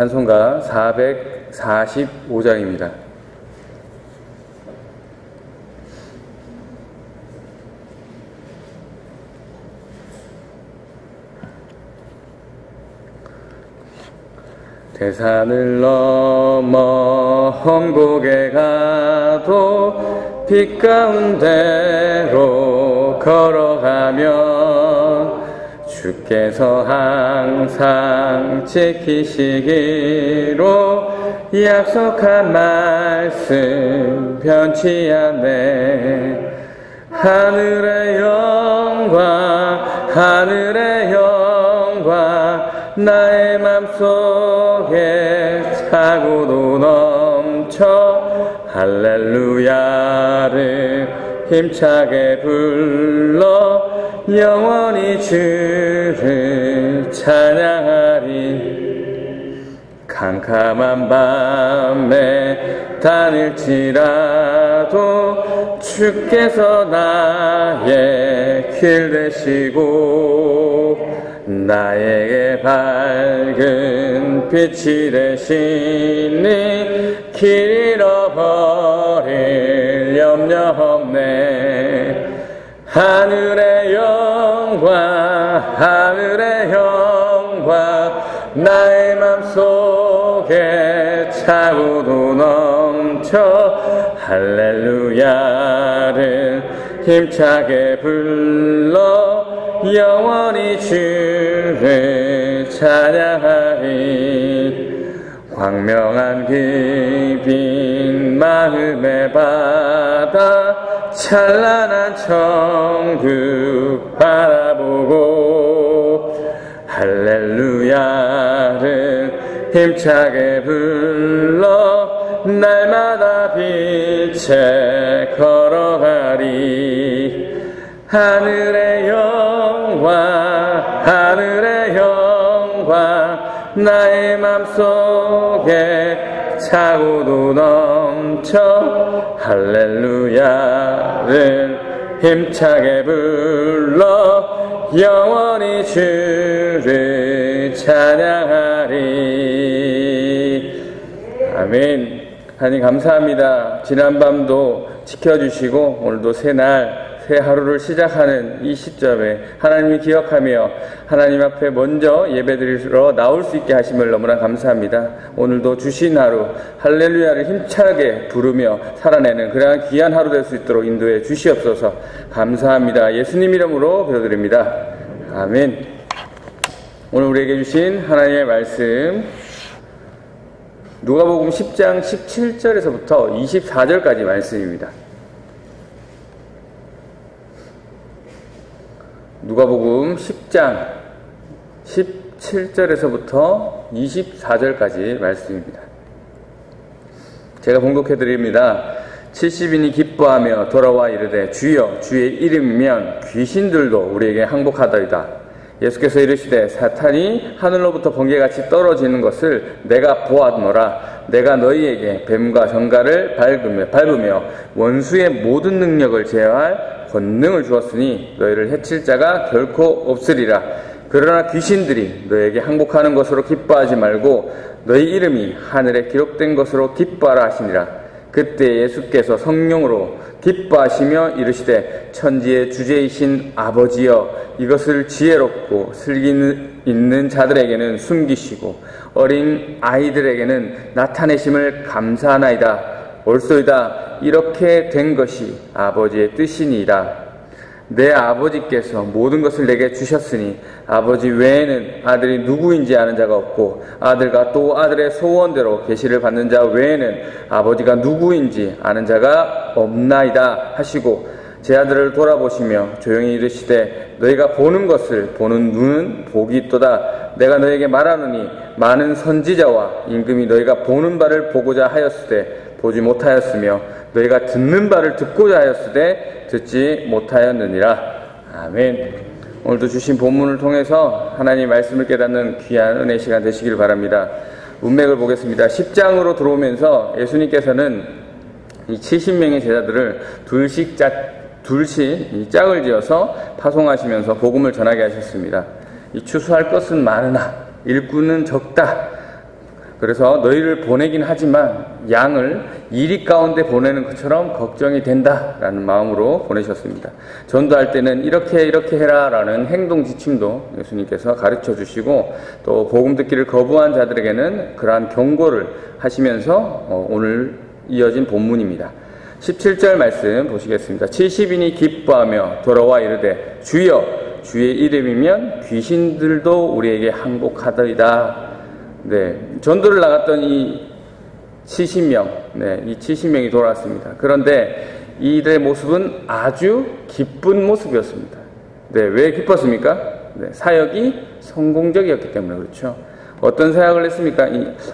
찬송가 445장입니다. 대산을 넘어 험곡에 가도 빛 가운데로 걸어가면 주께서 항상 지키시기로 약속한 말씀 변치 않네. 하늘의 영광 하늘의 영광 나의 맘속에 차고도 넘쳐 할렐루야를 힘차게 불러 영원히 주를 찬양하리. 캄캄한 밤에 다닐지라도 주께서 나의 길 되시고 나에게 밝은 빛이 되시니 길 잃어버릴 염려 없네. 하늘의 영광 하늘의 영광 나의 맘속에 차고도 넘쳐 할렐루야를 힘차게 불러 영원히 주를 찬양하리. 광명한 깊은 마음의 바다 찬란한 천국 바라보고 할렐루야를 힘차게 불러 날마다 빛에 걸어가리. 하늘의 영광 하늘의 영광 나의 맘속에 차고도 넘쳐 할렐루야를 힘차게 불러 영원히 주를 찬양하리. 아멘. 하나님 감사합니다. 지난밤도 지켜주시고 오늘도 새날 새 하루를 시작하는 이 시점에 하나님을 기억하며 하나님 앞에 먼저 예배드리러 나올 수 있게 하심을 너무나 감사합니다. 오늘도 주신 하루 할렐루야를 힘차게 부르며 살아내는 그러한 귀한 하루 될 수 있도록 인도해 주시옵소서. 감사합니다. 예수님 이름으로 기도드립니다. 아멘. 오늘 우리에게 주신 하나님의 말씀 누가복음 10장 17절에서부터 24절까지 말씀입니다. 누가복음 10장 17절에서부터 24절까지 말씀입니다. 제가 봉독해 드립니다. 70인이 기뻐하며 돌아와 이르되 주여 주의 이름이면 귀신들도 우리에게 항복하더이다. 예수께서 이르시되 사탄이 하늘로부터 번개같이 떨어지는 것을 내가 보았노라. 내가 너희에게 뱀과 정갈을 밟으며 원수의 모든 능력을 제어할 권능을 주었으니 너희를 해칠 자가 결코 없으리라. 그러나 귀신들이 너희에게 항복하는 것으로 기뻐하지 말고 너희 이름이 하늘에 기록된 것으로 기뻐하라 하시니라. 그때 예수께서 성령으로 기뻐하시며 이르시되 천지의 주제이신 아버지여 이것을 지혜롭고 슬기 있는 자들에게는 숨기시고 어린 아이들에게는 나타내심을 감사하나이다. 옳소이다. 이렇게 된 것이 아버지의 뜻이니이다. 내 아버지께서 모든 것을 내게 주셨으니 아버지 외에는 아들이 누구인지 아는 자가 없고 아들과 또 아들의 소원대로 계시를 받는 자 외에는 아버지가 누구인지 아는 자가 없나이다 하시고 제 아들을 돌아보시며 조용히 이르시되 너희가 보는 것을 보는 눈은 복이 있도다. 내가 너에게 말하노니 많은 선지자와 임금이 너희가 보는 바를 보고자 하였으되 보지 못하였으며 너희가 듣는 바를 듣고자 하였으되 듣지 못하였느니라. 아멘. 오늘도 주신 본문을 통해서 하나님의 말씀을 깨닫는 귀한 은혜 시간 되시길 바랍니다. 문맥을 보겠습니다. 10장으로 들어오면서 예수님께서는 이 70명의 제자들을 둘씩 짝을 지어서 파송하시면서 복음을 전하게 하셨습니다. 이 추수할 것은 많으나 일꾼은 적다. 그래서 너희를 보내긴 하지만 양을 이리 가운데 보내는 것처럼 걱정이 된다라는 마음으로 보내셨습니다. 전도할 때는 이렇게 해라 라는 행동 지침도 예수님께서 가르쳐 주시고 또 복음 듣기를 거부한 자들에게는 그러한 경고를 하시면서 오늘 이어진 본문입니다. 17절 말씀 보시겠습니다. 70인이 기뻐하며 돌아와 이르되 주여 주의 이름이면 귀신들도 우리에게 항복하더이다. 네, 전도를 나갔던 이 70명, 이 70명이 돌아왔습니다. 그런데 이들의 모습은 아주 기쁜 모습이었습니다. 네, 왜 기뻤습니까? 네, 사역이 성공적이었기 때문에 그렇죠. 어떤 사역을 했습니까?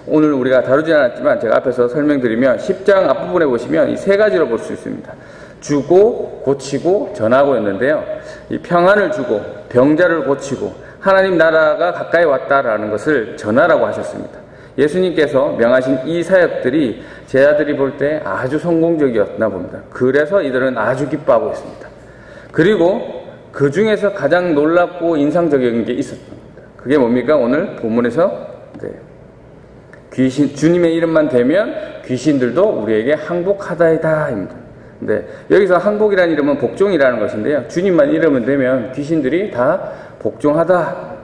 오늘 우리가 다루진 않았지만 제가 앞에서 설명드리면 10장 앞부분에 보시면 이 세 가지로 볼 수 있습니다. 주고, 고치고, 전하고였는데요. 이 평안을 주고, 병자를 고치고, 하나님 나라가 가까이 왔다라는 것을 전하라고 하셨습니다. 예수님께서 명하신 이 사역들이 제자들이 볼 때 아주 성공적이었나 봅니다. 그래서 이들은 아주 기뻐하고 있습니다. 그리고 그 중에서 가장 놀랍고 인상적인 게 있었습니다. 그게 뭡니까? 오늘 본문에서 주님의 이름만 대면 귀신들도 우리에게 항복하다이다입니다. 네, 여기서 항복이라는 이름은 복종이라는 것인데요. 주님만 이름을 대면 귀신들이 다 복종하다,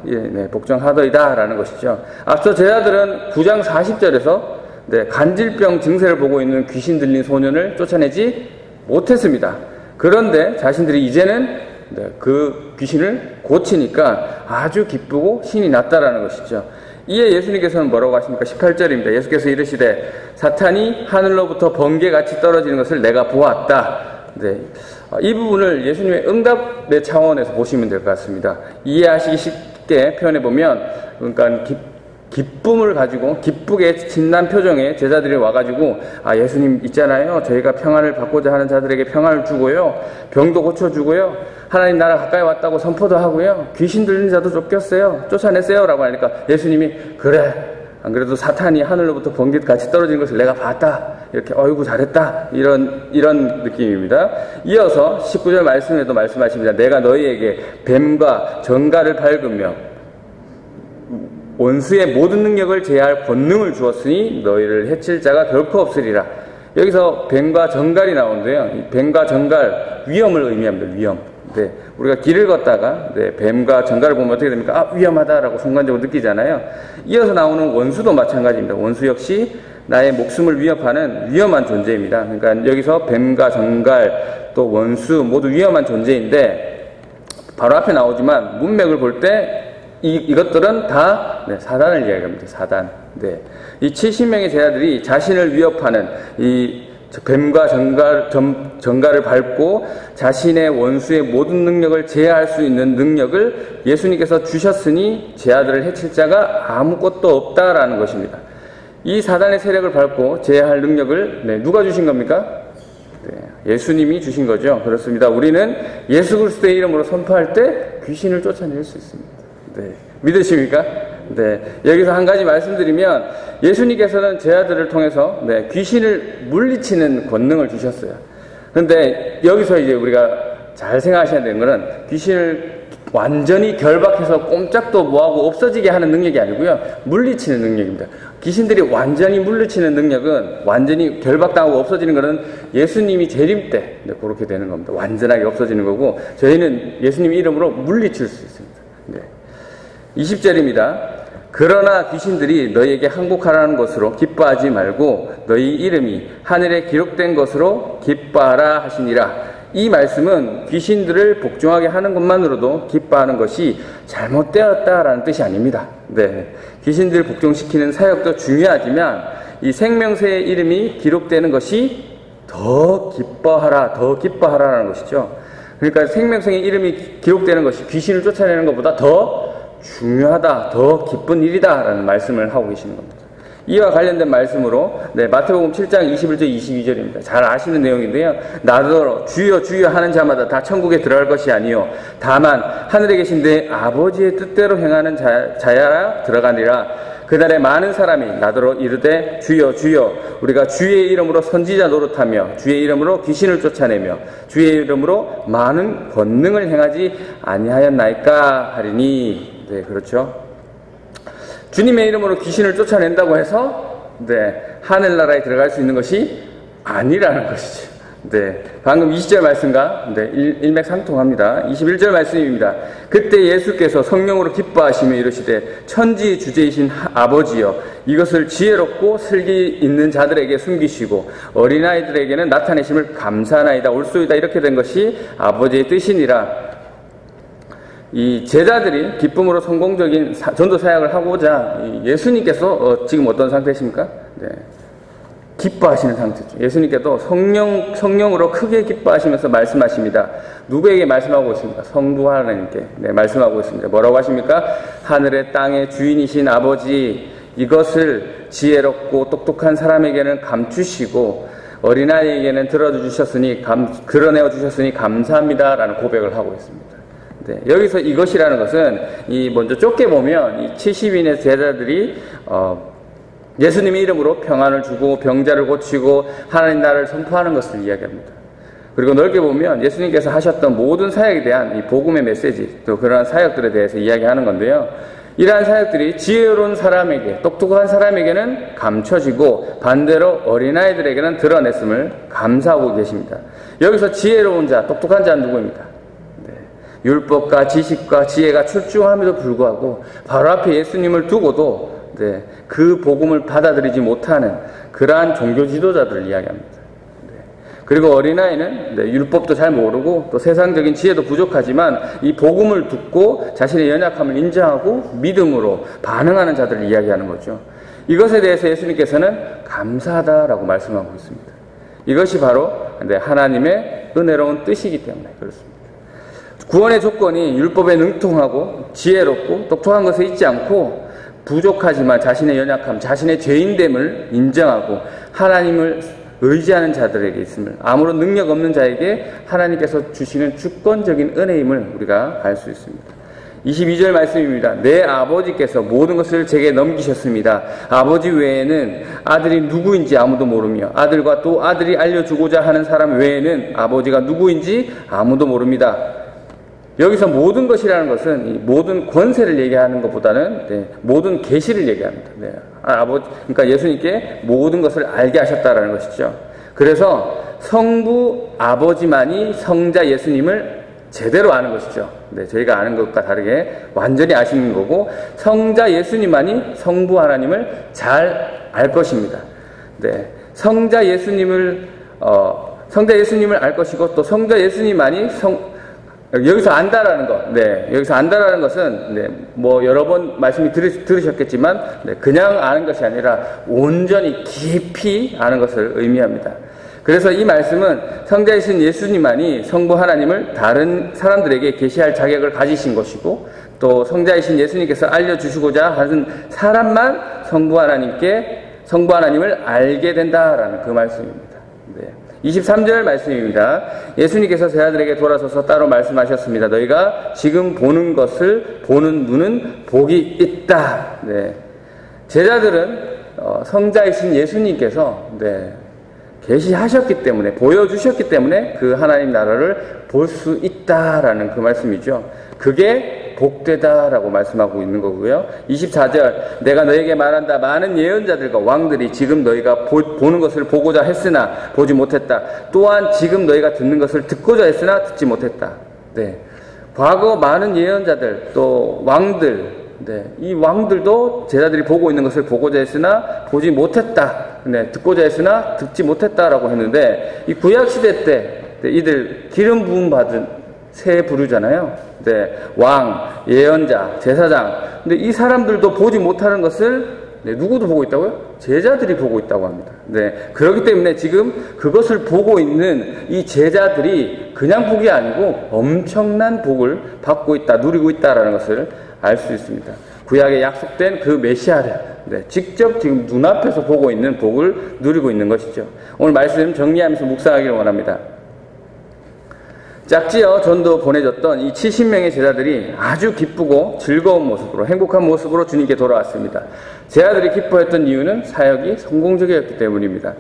복종하더이다 라는 것이죠. 앞서 제자들은 9장 40절에서 간질병 증세를 보고 있는 귀신 들린 소년을 쫓아내지 못했습니다. 그런데 자신들이 이제는 그 귀신을 고치니까 아주 기쁘고 신이 났다라는 것이죠. 이에 예수님께서는 뭐라고 하십니까? 18절입니다. 예수께서 이르시되 사탄이 하늘로부터 번개같이 떨어지는 것을 내가 보았다. 네, 이 부분을 예수님의 응답의 차원에서 보시면 될 것 같습니다. 이해하시기 쉽게 표현해보면 그러니까 기쁨을 가지고 기쁘게 진난 표정의 제자들이 와가지고 예수님 있잖아요. 저희가 평안을 받고자 하는 자들에게 평안을 주고요. 병도 고쳐주고요. 하나님 나라 가까이 왔다고 선포도 하고요. 귀신 들린 자도 쫓겼어요. 쫓아냈어요. 라고 하니까 예수님이 그래. 안 그래도 사탄이 하늘로부터 번개같이 떨어지는 것을 내가 봤다. 이렇게 어이구 잘했다. 이런 느낌입니다. 이어서 19절 말씀에도 말씀하십니다. 내가 너희에게 뱀과 정갈을 밟으며 원수의 모든 능력을 제할 권능을 주었으니 너희를 해칠 자가 결코 없으리라. 여기서 뱀과 정갈이 나오는데요. 이 뱀과 정갈 위험을 의미합니다. 위험. 네, 우리가 길을 걷다가 뱀과 정갈을 보면 어떻게 됩니까? 위험하다라고 순간적으로 느끼잖아요. 이어서 나오는 원수도 마찬가지입니다. 원수 역시 나의 목숨을 위협하는 위험한 존재입니다. 그러니까 여기서 뱀과 정갈 또 원수 모두 위험한 존재인데 바로 앞에 나오지만 문맥을 볼 때 이것들은 다 사단을 이야기합니다. 사단. 네. 이 70명의 제자들이 자신을 위협하는 이 뱀과 정갈을 밟고 자신의 원수의 모든 능력을 제어할 수 있는 능력을 예수님께서 주셨으니 제 아들을 해칠 자가 아무것도 없다라는 것입니다. 이 사단의 세력을 밟고 제어할 능력을 누가 주신 겁니까? 예수님이 주신 거죠. 그렇습니다. 우리는 예수 그리스도의 이름으로 선포할 때 귀신을 쫓아낼 수 있습니다. 믿으십니까? 여기서 한 가지 말씀드리면 예수님께서는 제자들을 통해서 귀신을 물리치는 권능을 주셨어요. 그런데 여기서 이제 우리가 잘 생각하셔야 되는 것은 귀신을 완전히 결박해서 꼼짝도 뭐하고 없어지게 하는 능력이 아니고요. 물리치는 능력입니다. 귀신들이 완전히 물리치는 능력은 완전히 결박당하고 없어지는 것은 예수님이 재림 때 그렇게 되는 겁니다. 완전하게 없어지는 거고 저희는 예수님 이름으로 물리칠 수 있습니다. 20절입니다. 그러나 귀신들이 너희에게 항복하라는 것으로 기뻐하지 말고 너희 이름이 하늘에 기록된 것으로 기뻐하라 하시니라. 이 말씀은 귀신들을 복종하게 하는 것만으로도 기뻐하는 것이 잘못되었다라는 뜻이 아닙니다. 귀신들을 복종시키는 사역도 중요하지만 이 생명새의 이름이 기록되는 것이 더 기뻐하라라는 것이죠. 그러니까 생명새의 이름이 기록되는 것이 귀신을 쫓아내는 것보다 더 중요하다, 더 기쁜 일이다라는 말씀을 하고 계시는 겁니다. 이와 관련된 말씀으로 마태복음 7장 21절 22절입니다. 잘 아시는 내용인데요. 나더러 주여 주여 하는 자마다 다 천국에 들어갈 것이 아니요 다만 하늘에 계신 내 아버지의 뜻대로 행하는 자야 들어가니라. 그날에 많은 사람이 나더러 이르되 주여 주여 우리가 주의 이름으로 선지자 노릇하며 주의 이름으로 귀신을 쫓아내며 주의 이름으로 많은 권능을 행하지 아니하였나이까 하리니. 그렇죠. 주님의 이름으로 귀신을 쫓아낸다고 해서 하늘나라에 들어갈 수 있는 것이 아니라는 것이죠. 방금 20절 말씀과 일맥상통합니다. 21절 말씀입니다. 그때 예수께서 성령으로 기뻐하시며 이르시되 천지의 주제이신 아버지여 이것을 지혜롭고 슬기 있는 자들에게 숨기시고 어린아이들에게는 나타내심을 감사하나이다. 옳소이다. 이렇게 된 것이 아버지의 뜻이니라. 이 제자들이 기쁨으로 성공적인 전도 사역을 하고자 예수님께서 지금 어떤 상태십니까? 기뻐하시는 상태죠. 예수님께도 성령으로 크게 기뻐하시면서 말씀하십니다. 누구에게 말씀하고 있습니까? 성부 하나님께 말씀하고 있습니다. 뭐라고 하십니까? 하늘의 땅의 주인이신 아버지 이것을 지혜롭고 똑똑한 사람에게는 감추시고 어린아이에게는 드러내어 주셨으니 감사합니다라는 고백을 하고 있습니다. 여기서 이것이라는 것은 먼저 좁게 보면 이 70인의 제자들이 예수님의 이름으로 평안을 주고 병자를 고치고 하나님 나라를 선포하는 것을 이야기합니다. 그리고 넓게 보면 예수님께서 하셨던 모든 사역에 대한 이 복음의 메시지 또 그러한 사역들에 대해서 이야기하는 건데요. 이러한 사역들이 지혜로운 사람에게 똑똑한 사람에게는 감춰지고 반대로 어린아이들에게는 드러냈음을 감사하고 계십니다. 여기서 지혜로운 자, 똑똑한 자는 누구입니까? 율법과 지식과 지혜가 출중함에도 불구하고 바로 앞에 예수님을 두고도 그 복음을 받아들이지 못하는 그러한 종교 지도자들을 이야기합니다. 그리고 어린아이는 율법도 잘 모르고 또 세상적인 지혜도 부족하지만 이 복음을 듣고 자신의 연약함을 인정하고 믿음으로 반응하는 자들을 이야기하는 거죠. 이것에 대해서 예수님께서는 감사하다라고 말씀하고 있습니다. 이것이 바로 하나님의 은혜로운 뜻이기 때문에 그렇습니다. 구원의 조건이 율법에 능통하고 지혜롭고 똑똑한 것에 있지 않고 부족하지만 자신의 연약함, 자신의 죄인됨을 인정하고 하나님을 의지하는 자들에게 있음을 아무런 능력 없는 자에게 하나님께서 주시는 주권적인 은혜임을 우리가 알 수 있습니다. 22절 말씀입니다. 내 아버지께서 모든 것을 제게 넘기셨습니다. 아버지 외에는 아들이 누구인지 아무도 모르며 아들과 또 아들이 알려주고자 하는 사람 외에는 아버지가 누구인지 아무도 모릅니다. 여기서 모든 것이라는 것은 이 모든 권세를 얘기하는 것보다는 모든 계시를 얘기합니다. 그러니까 예수님께 모든 것을 알게 하셨다라는 것이죠. 그래서 성부 아버지만이 성자 예수님을 제대로 아는 것이죠. 저희가 아는 것과 다르게 완전히 아시는 거고 성자 예수님만이 성부 하나님을 잘 알 것입니다. 성자 예수님을 알 것이고 또 성자 예수님만이 여기서 안다라는 것, 여기서 안다라는 것은, 여러 번 말씀이 들으셨겠지만, 그냥 아는 것이 아니라 온전히 깊이 아는 것을 의미합니다. 그래서 이 말씀은 성자이신 예수님만이 성부 하나님을 다른 사람들에게 계시할 자격을 가지신 것이고, 또 성자이신 예수님께서 알려주시고자 하는 사람만 성부 하나님을 알게 된다라는 그 말씀입니다. 23절 말씀입니다. 예수님께서 제자들에게 돌아서서 따로 말씀하셨습니다. 너희가 지금 보는 것을 보는 눈은 복이 있다. 제자들은 성자이신 예수님께서 계시하셨기 때문에 보여주셨기 때문에 그 하나님 나라를 볼 수 있다라는 그 말씀이죠. 그게 복되다라고 말씀하고 있는 거고요. 24절 내가 너에게 말한다. 많은 예언자들과 왕들이 지금 너희가 보는 것을 보고자 했으나 보지 못했다. 또한 지금 너희가 듣는 것을 듣고자 했으나 듣지 못했다. 과거 많은 예언자들 또 왕들 이 왕들도 제자들이 보고 있는 것을 보고자 했으나 보지 못했다. 듣고자 했으나 듣지 못했다라고 했는데 이 구약시대 때 이들 기름 부음 받은 세 부류잖아요. 왕, 예언자, 제사장. 근데 이 사람들도 보지 못하는 것을 누구도 보고 있다고요? 제자들이 보고 있다고 합니다. 그렇기 때문에 지금 그것을 보고 있는 이 제자들이 그냥 복이 아니고 엄청난 복을 받고 있다, 누리고 있다라는 것을 알 수 있습니다. 구약에 약속된 그 메시아를 직접 지금 눈앞에서 보고 있는 복을 누리고 있는 것이죠. 오늘 말씀 정리하면서 묵상하기를 원합니다. 짝지어 전도 보내줬던 이 70명의 제자들이 아주 기쁘고 즐거운 모습으로 행복한 모습으로 주님께 돌아왔습니다. 제자들이 기뻐했던 이유는 사역이 성공적이었기 때문입니다.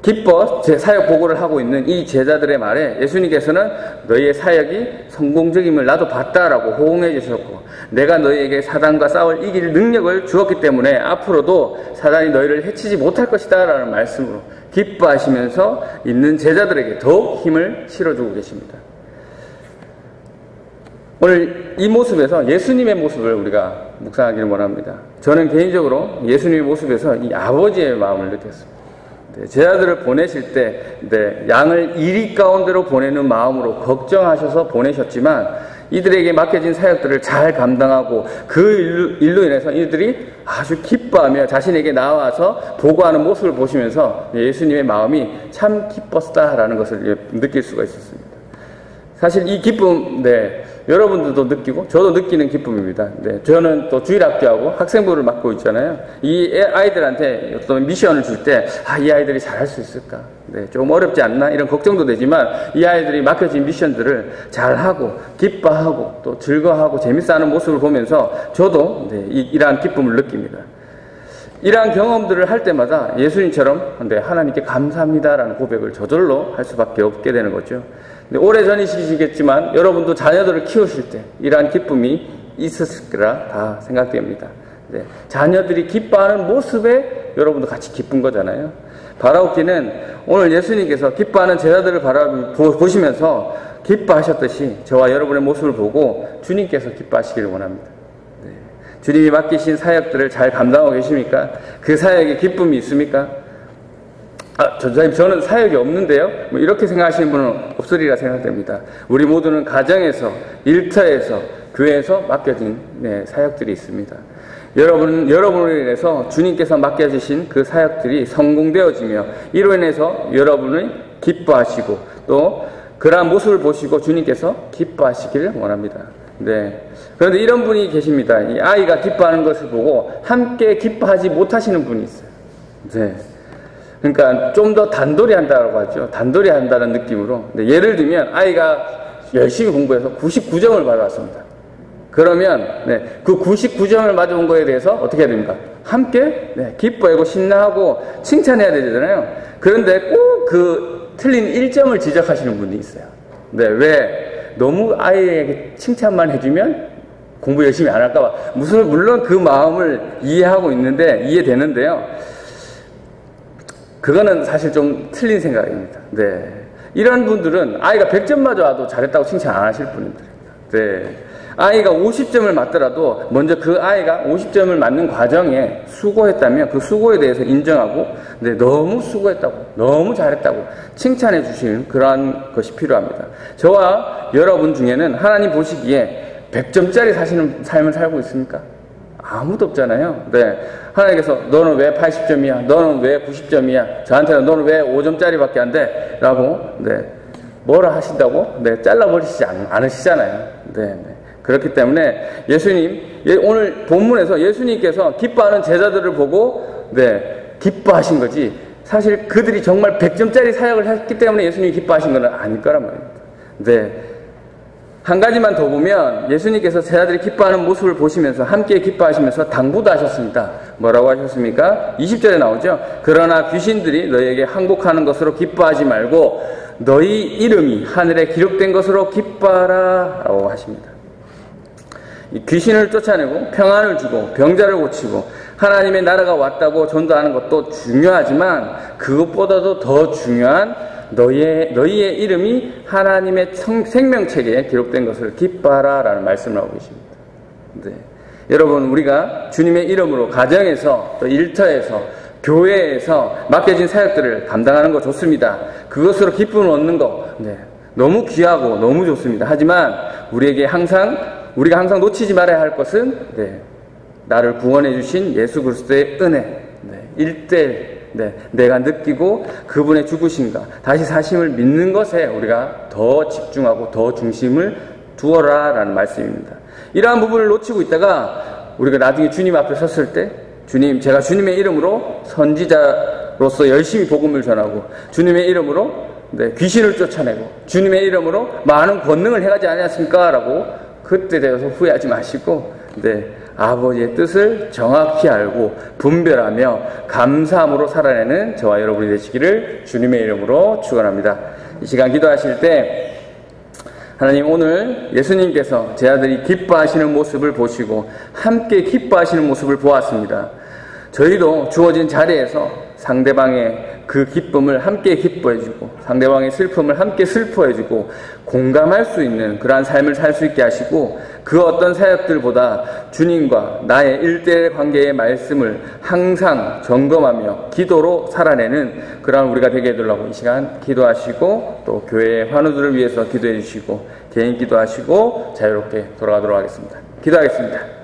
기뻐 사역 보고를 하고 있는 이 제자들의 말에 예수님께서는 너희의 사역이 성공적임을 나도 봤다라고 호응해 주셨고 내가 너희에게 사단과 싸울 이길 능력을 주었기 때문에 앞으로도 사단이 너희를 해치지 못할 것이다 라는 말씀으로 기뻐하시면서 있는 제자들에게 더욱 힘을 실어주고 계십니다. 오늘 이 모습에서 예수님의 모습을 우리가 묵상하기를 원합니다. 저는 개인적으로 예수님의 모습에서 이 아버지의 마음을 느꼈습니다. 제자들을 보내실 때 양을 이리 가운데로 보내는 마음으로 걱정하셔서 보내셨지만 이들에게 맡겨진 사역들을 잘 감당하고 그 일로 인해서 이들이 아주 기뻐하며 자신에게 나와서 보고하는 모습을 보시면서 예수님의 마음이 참 기뻤다라는 것을 느낄 수가 있었습니다. 사실 이 기쁨, 여러분들도 느끼고 저도 느끼는 기쁨입니다. 저는 또 주일학교하고 학생부를 맡고 있잖아요. 이 아이들한테 어떤 미션을 줄 때, 이 아이들이 잘할 수 있을까? 좀 어렵지 않나? 이런 걱정도 되지만 이 아이들이 맡겨진 미션들을 잘하고 기뻐하고 또 즐거워하고 재밌어하는 모습을 보면서 저도 이러한 기쁨을 느낍니다. 이러한 경험들을 할 때마다 예수님처럼 하나님께 감사합니다라는 고백을 저절로 할 수밖에 없게 되는 거죠. 오래전이시겠지만 여러분도 자녀들을 키우실 때 이러한 기쁨이 있었을 거라 다 생각됩니다. 자녀들이 기뻐하는 모습에 여러분도 같이 기쁜 거잖아요. 바라옵기는 오늘 예수님께서 기뻐하는 제자들을 보시면서 기뻐하셨듯이 저와 여러분의 모습을 보고 주님께서 기뻐하시기를 원합니다. 주님이 맡기신 사역들을 잘 감당하고 계십니까? 그 사역에 기쁨이 있습니까? 저는 사역이 없는데요? 이렇게 생각하시는 분은 없으리라 생각됩니다. 우리 모두는 가정에서, 일터에서, 교회에서 맡겨진 사역들이 있습니다. 여러분으로 인해서 주님께서 맡겨주신 그 사역들이 성공되어지며 이로 인해서 여러분을 기뻐하시고 또 그러한 모습을 보시고 주님께서 기뻐하시기를 원합니다. 그런데 이런 분이 계십니다. 이 아이가 기뻐하는 것을 보고 함께 기뻐하지 못하시는 분이 있어요. 그러니까 좀 더 단돌이 한다고 하죠. 단돌이 한다는 느낌으로. 예를 들면 아이가 열심히 공부해서 99점을 받아왔습니다. 그러면 그 99점을 맞아온 거에 대해서 어떻게 해야 됩니까? 함께 기뻐하고 신나하고 칭찬해야 되잖아요. 그런데 꼭 그 틀린 1점을 지적하시는 분이 있어요. 왜? 너무 아이에게 칭찬만 해주면 공부 열심히 안 할까 봐. 물론 그 마음을 이해되는데요. 그거는 사실 좀 틀린 생각입니다. 이런 분들은 아이가 100점 맞아도 잘했다고 칭찬 안 하실 분들입니다. 아이가 50점을 맞더라도 먼저 그 아이가 50점을 맞는 과정에 수고했다면 그 수고에 대해서 인정하고 너무 수고했다고 너무 잘했다고 칭찬해 주시는 그러한 것이 필요합니다. 저와 여러분 중에는 하나님 보시기에 100점짜리 사시는 삶을 살고 있습니까? 아무도 없잖아요. 하나님께서 너는 왜 80점이야? 너는 왜 90점이야? 저한테는 너는 왜 5점짜리밖에 안 돼? 라고 뭐라 하신다고 잘라버리시지 않으시잖아요. 그렇기 때문에 예수님 오늘 본문에서 예수님께서 기뻐하는 제자들을 보고 기뻐하신 거지 사실 그들이 정말 100점짜리 사역을 했기 때문에 예수님이 기뻐하신 건 아닐 거란 말입니다. 한 가지만 더 보면 예수님께서 제자들이 기뻐하는 모습을 보시면서 함께 기뻐하시면서 당부도 하셨습니다. 뭐라고 하셨습니까? 20절에 나오죠. 그러나 귀신들이 너희에게 항복하는 것으로 기뻐하지 말고 너희 이름이 하늘에 기록된 것으로 기뻐하라 라고 하십니다. 귀신을 쫓아내고 평안을 주고 병자를 고치고 하나님의 나라가 왔다고 전도하는 것도 중요하지만 그것보다도 더 중요한 너희의 이름이 하나님의 생명책에 기록된 것을 기뻐하라 라는 말씀을 하고 계십니다. 여러분 우리가 주님의 이름으로 가정에서 또 일터에서 교회에서 맡겨진 사역들을 감당하는 거 좋습니다. 그것으로 기쁨을 얻는 거 너무 귀하고 너무 좋습니다. 하지만 우리가 항상 놓치지 말아야 할 것은 나를 구원해 주신 예수 그리스도의 은혜 1대1 내가 느끼고 그분의 죽으심과 다시 사심을 믿는 것에 우리가 더 집중하고 더 중심을 두어라 라는 말씀입니다. 이러한 부분을 놓치고 있다가 우리가 나중에 주님 앞에 섰을 때 제가 주님의 이름으로 선지자로서 열심히 복음을 전하고 주님의 이름으로 귀신을 쫓아내고 주님의 이름으로 많은 권능을 해가지 않았습니까? 라고 그때 되어서 후회하지 마시고 아버지의 뜻을 정확히 알고 분별하며 감사함으로 살아내는 저와 여러분이 되시기를 주님의 이름으로 축원합니다. 이 시간 기도하실 때 하나님, 오늘 예수님께서 제 아들이 기뻐하시는 모습을 보시고 함께 기뻐하시는 모습을 보았습니다. 저희도 주어진 자리에서 상대방의 그 기쁨을 함께 기뻐해주고 상대방의 슬픔을 함께 슬퍼해주고 공감할 수 있는 그러한 삶을 살 수 있게 하시고, 그 어떤 사역들보다 주님과 나의 1대1 관계의 말씀을 항상 점검하며 기도로 살아내는 그러한 우리가 되게 해달라고 이 시간 기도하시고, 또 교회의 환우들을 위해서 기도해 주시고 개인 기도하시고 자유롭게 돌아가도록 하겠습니다. 기도하겠습니다.